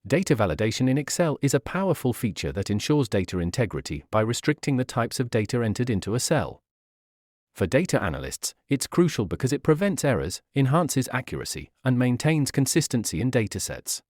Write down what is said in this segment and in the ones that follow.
Data validation in Excel is a powerful feature that ensures data integrity by restricting the types of data entered into a cell. For data analysts, it's crucial because it prevents errors, enhances accuracy, and maintains consistency in datasets.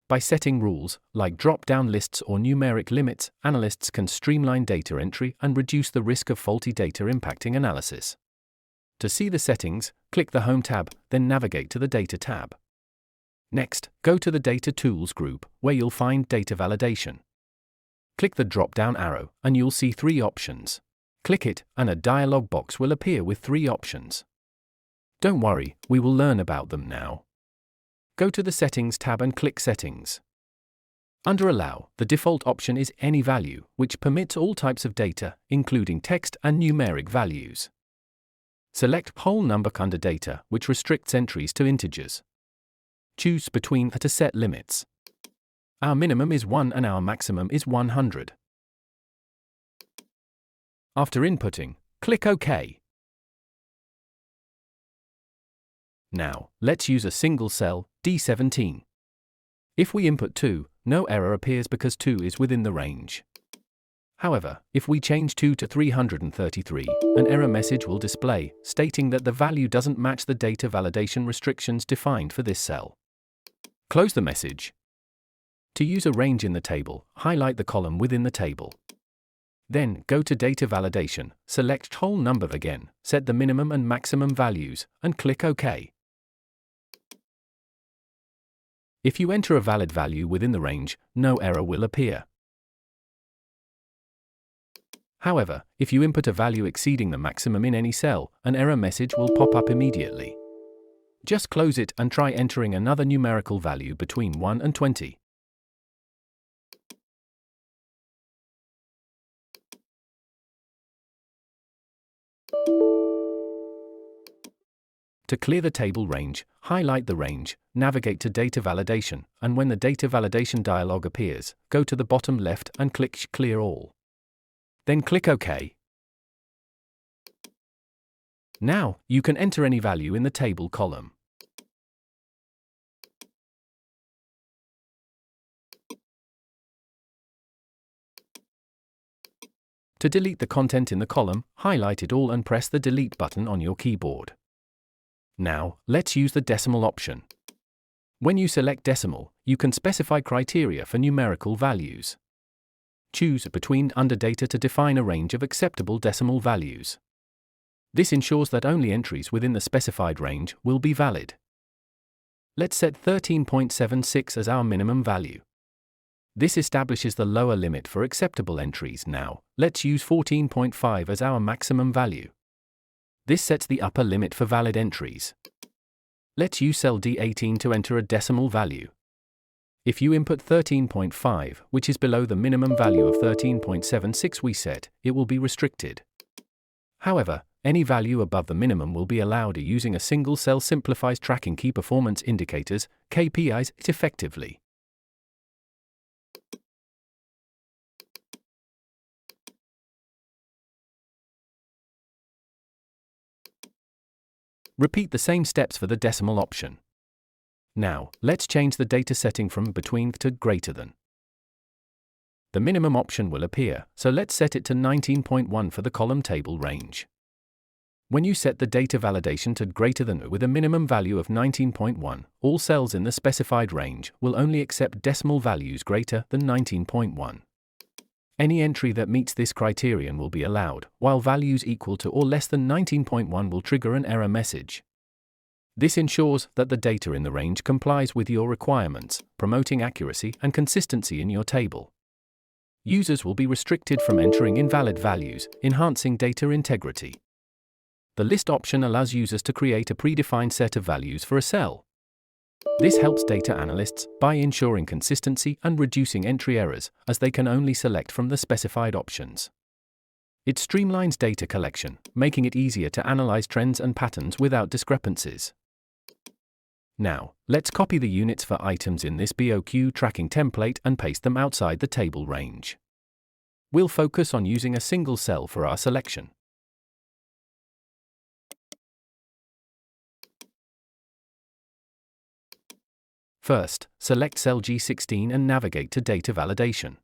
By setting rules, like drop-down lists or numeric limits, analysts can streamline data entry and reduce the risk of faulty data impacting analysis. To see the settings, click the Home tab, then navigate to the Data tab. Next, go to the Data Tools group, where you'll find Data Validation. Click the drop-down arrow, and you'll see 3 options. Click it, and a dialog box will appear with 3 options. Don't worry, we will learn about them now. Go to the Settings tab and click Settings. Under Allow, the default option is Any Value, which permits all types of data, including text and numeric values. Select Whole Number under Data, which restricts entries to integers. Choose between to set limits. Our minimum is 1 and our maximum is 100. After inputting, click OK. Now, let's use a single cell, D17. If we input 2, no error appears because 2 is within the range. However, if we change 2 to 333, an error message will display, stating that the value doesn't match the data validation restrictions defined for this cell. Close the message. To use a range in the table, highlight the column within the table. Then, go to Data Validation, select Whole Number again, set the minimum and maximum values, and click OK. If you enter a valid value within the range, no error will appear. However, if you input a value exceeding the maximum in any cell, an error message will pop up immediately. Just close it and try entering another numerical value between 1 and 20. To clear the table range, highlight the range, navigate to Data Validation, and when the Data Validation dialog appears, go to the bottom left and click Clear All. Then click OK. Now, you can enter any value in the table column. To delete the content in the column, highlight it all and press the Delete button on your keyboard. Now, let's use the decimal option. When you select decimal, you can specify criteria for numerical values. Choose between under data to define a range of acceptable decimal values. This ensures that only entries within the specified range will be valid. Let's set 13.76 as our minimum value. This establishes the lower limit for acceptable entries. Now, let's use 14.5 as our maximum value. This sets the upper limit for valid entries. Let's use cell D18 to enter a decimal value. If you input 13.5, which is below the minimum value of 13.76 we set, it will be restricted. However, any value above the minimum will be allowed using a single cell Simplifies tracking key performance indicators, KPIs, effectively. Repeat the same steps for the decimal option. Now, let's change the data setting from between to greater than. The minimum option will appear, so let's set it to 19.1 for the column table range. When you set the data validation to greater than with a minimum value of 19.1, all cells in the specified range will only accept decimal values greater than 19.1. Any entry that meets this criterion will be allowed, while values equal to or less than 19.1 will trigger an error message. This ensures that the data in the range complies with your requirements, promoting accuracy and consistency in your table. Users will be restricted from entering invalid values, enhancing data integrity. The list option allows users to create a predefined set of values for a cell. This helps data analysts by ensuring consistency and reducing entry errors, as they can only select from the specified options. It streamlines data collection, making it easier to analyze trends and patterns without discrepancies. Now, let's copy the units for items in this BOQ tracking template and paste them outside the table range. We'll focus on using a single cell for our selection. First, select cell G16 and navigate to Data Validation.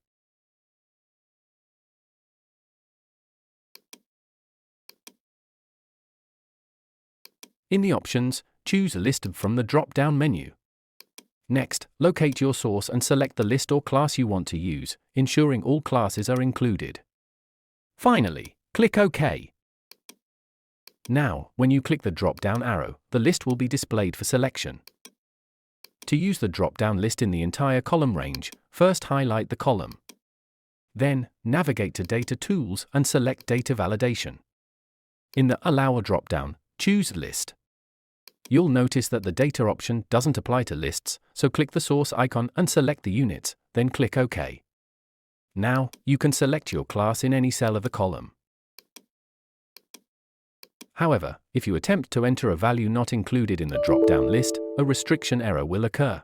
In the options, choose a list from the drop-down menu. Next, locate your source and select the list or class you want to use, ensuring all classes are included. Finally, click OK. Now, when you click the drop-down arrow, the list will be displayed for selection. To use the drop-down list in the entire column range, first highlight the column. Then, navigate to Data Tools and select Data Validation. In the Allow drop-down, choose List. You'll notice that the data option doesn't apply to lists, so click the source icon and select the units, then click OK. Now, you can select your class in any cell of the column. However, if you attempt to enter a value not included in the drop-down list, a restriction error will occur.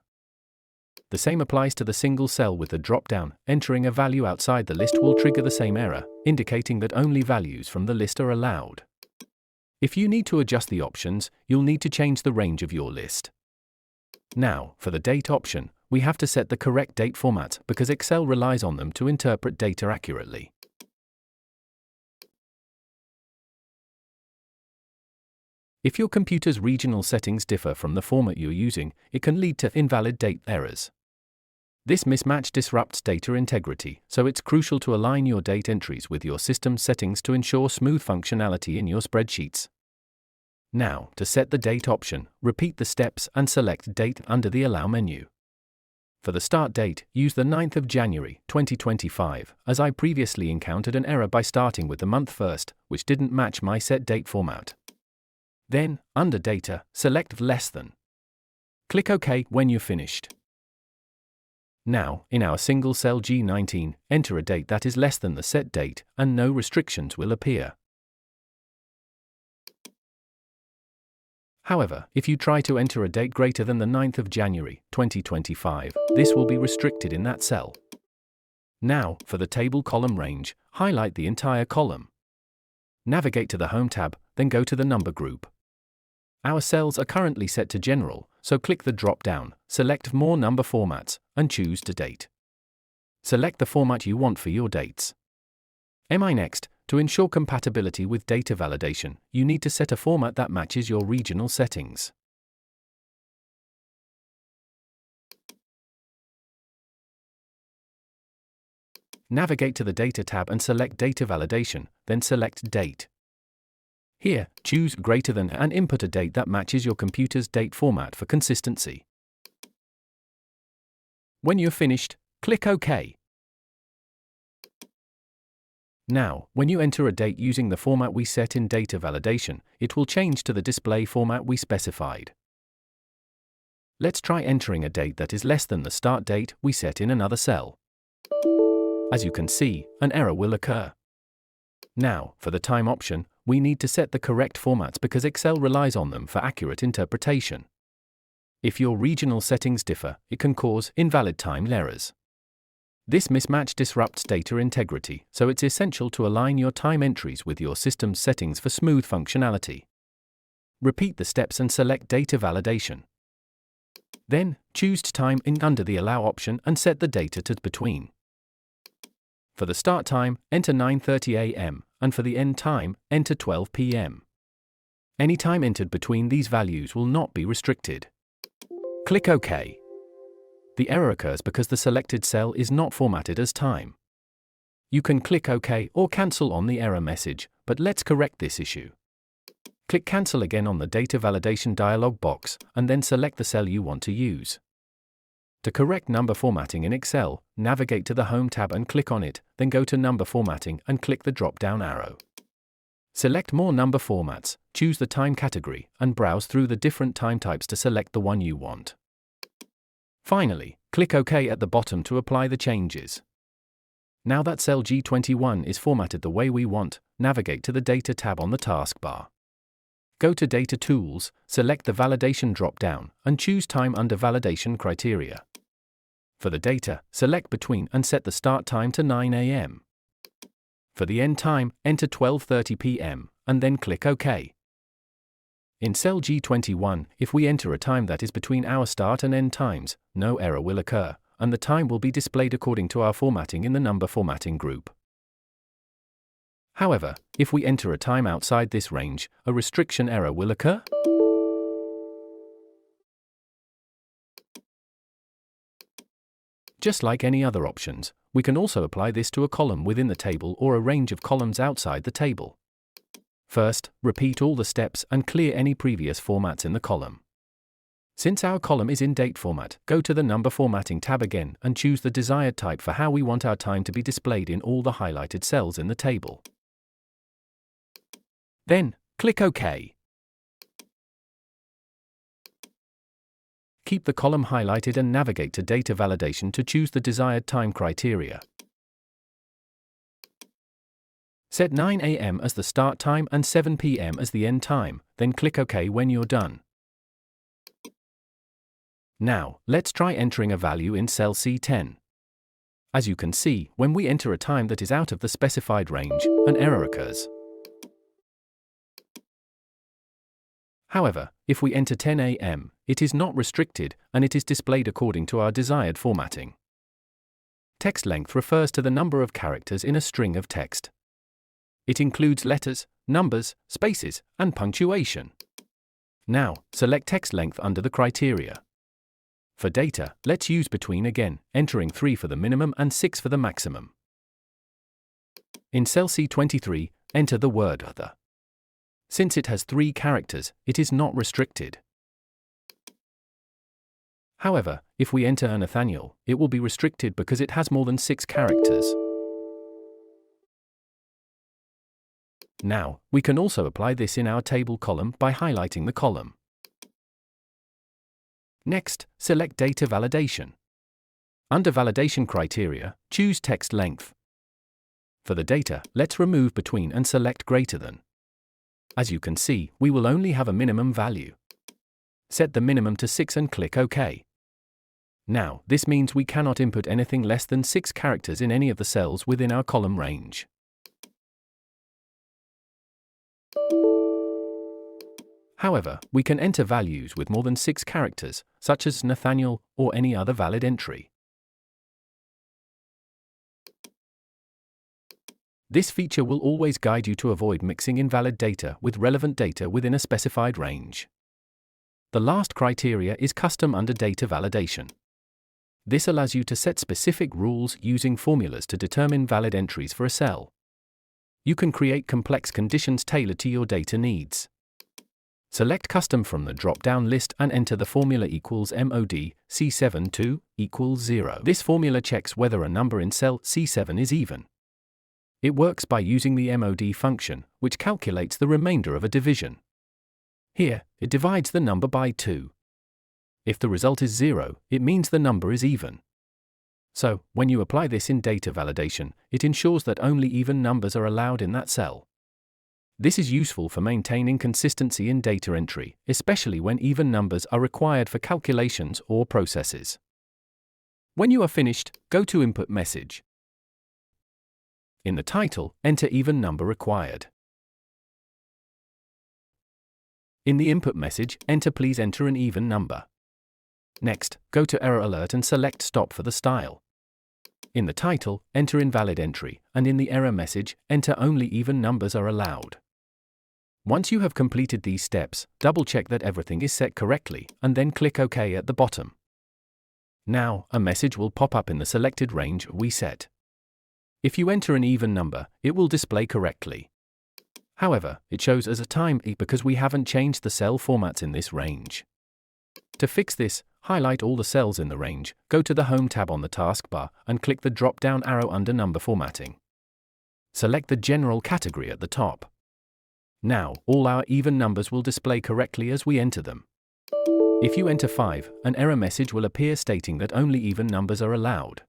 The same applies to the single cell with the drop-down. Entering a value outside the list will trigger the same error, indicating that only values from the list are allowed. If you need to adjust the options, you'll need to change the range of your list. Now, for the date option, we have to set the correct date format because Excel relies on them to interpret data accurately. If your computer's regional settings differ from the format you're using, it can lead to invalid date errors. This mismatch disrupts data integrity, so it's crucial to align your date entries with your system's settings to ensure smooth functionality in your spreadsheets. Now, to set the date option, repeat the steps and select Date under the Allow menu. For the start date, use the 9th of January, 2025, as I previously encountered an error by starting with the month first, which didn't match my set date format. Then, under Data, select Less Than. Click OK when you're finished. Now, in our single cell G19, enter a date that is less than the set date, and no restrictions will appear. However, if you try to enter a date greater than the 9th of January, 2025, this will be restricted in that cell. Now, for the table column range, highlight the entire column. Navigate to the Home tab, then go to the number group. Our cells are currently set to General, so click the drop-down, select More Number Formats, and choose to Date. Select the format you want for your dates. Next, to ensure compatibility with data validation, you need to set a format that matches your regional settings. Navigate to the Data tab and select Data Validation, then select Date. Here, choose Greater Than and input a date that matches your computer's date format for consistency. When you're finished, click OK. Now, when you enter a date using the format we set in Data Validation, it will change to the display format we specified. Let's try entering a date that is less than the start date we set in another cell. As you can see, an error will occur. Now, for the time option, we need to set the correct formats because Excel relies on them for accurate interpretation. If your regional settings differ, it can cause invalid time errors. This mismatch disrupts data integrity, so it's essential to align your time entries with your system's settings for smooth functionality. Repeat the steps and select Data Validation. Then, choose Time under the Allow option and set the data to Between. For the start time, enter 9:30 a.m., and for the end time, enter 12 p.m. Any time entered between these values will not be restricted. Click OK. The error occurs because the selected cell is not formatted as time. You can click OK or cancel on the error message, but let's correct this issue. Click Cancel again on the Data Validation dialog box, and then select the cell you want to use. To correct number formatting in Excel, navigate to the Home tab and click on it, then go to Number Formatting and click the drop-down arrow. Select More Number Formats, choose the time category, and browse through the different time types to select the one you want. Finally, click OK at the bottom to apply the changes. Now that cell G21 is formatted the way we want, navigate to the Data tab on the taskbar. Go to Data Tools, select the Validation drop-down, and choose Time under Validation Criteria. For the data, select Between and set the start time to 9 a.m. For the end time, enter 12:30 p.m., and then click OK. In cell G21, if we enter a time that is between our start and end times, no error will occur, and the time will be displayed according to our formatting in the number formatting group. However, if we enter a time outside this range, a restriction error will occur. Just like any other options, we can also apply this to a column within the table or a range of columns outside the table. First, repeat all the steps and clear any previous formats in the column. Since our column is in date format, go to the number formatting tab again and choose the desired type for how we want our time to be displayed in all the highlighted cells in the table. Then, click OK. Keep the column highlighted and navigate to Data Validation to choose the desired time criteria. Set 9 a.m. as the start time and 7 p.m. as the end time, then click OK when you're done. Now, let's try entering a value in cell C10. As you can see, when we enter a time that is out of the specified range, an error occurs. However, if we enter 10 a.m., it is not restricted, and it is displayed according to our desired formatting. Text length refers to the number of characters in a string of text. It includes letters, numbers, spaces, and punctuation. Now, select text length under the criteria. For data, let's use between again, entering 3 for the minimum and 6 for the maximum. In cell C23, enter the word "other." Since it has 3 characters, it is not restricted. However, if we enter Nathaniel, it will be restricted because it has more than 6 characters. Now, we can also apply this in our table column by highlighting the column. Next, select Data Validation. Under Validation Criteria, choose Text Length. For the data, let's remove between and select greater than. As you can see, we will only have a minimum value. Set the minimum to 6 and click OK. Now, this means we cannot input anything less than 6 characters in any of the cells within our column range. However, we can enter values with more than 6 characters, such as Nathaniel or any other valid entry. This feature will always guide you to avoid mixing invalid data with relevant data within a specified range. The last criteria is custom under Data Validation. This allows you to set specific rules using formulas to determine valid entries for a cell. You can create complex conditions tailored to your data needs. Select Custom from the drop-down list and enter the formula equals mod C7 equals 0. This formula checks whether a number in cell C7 is even. It works by using the mod function, which calculates the remainder of a division. Here, it divides the number by 2. If the result is 0, it means the number is even. So, when you apply this in data validation, it ensures that only even numbers are allowed in that cell. This is useful for maintaining consistency in data entry, especially when even numbers are required for calculations or processes. When you are finished, go to Input Message. In the title, enter even number required. In the input message, please enter an even number. Next, go to Error Alert and select Stop for the style. In the title, enter invalid entry, and in the error message, enter only even numbers are allowed. Once you have completed these steps, double-check that everything is set correctly, and then click OK at the bottom. Now, a message will pop up in the selected range we set. If you enter an even number, it will display correctly. However, it shows as a time because we haven't changed the cell formats in this range. To fix this, highlight all the cells in the range, go to the Home tab on the taskbar, and click the drop-down arrow under Number Formatting. Select the General category at the top. Now, all our even numbers will display correctly as we enter them. If you enter 5, an error message will appear stating that only even numbers are allowed.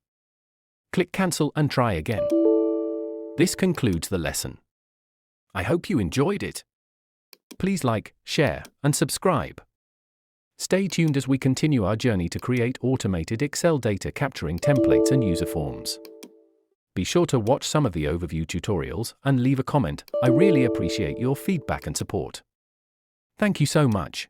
Click Cancel and try again. This concludes the lesson. I hope you enjoyed it. Please like, share, and subscribe. Stay tuned as we continue our journey to create automated Excel data capturing templates and user forms. Be sure to watch some of the overview tutorials and leave a comment. I really appreciate your feedback and support. Thank you so much.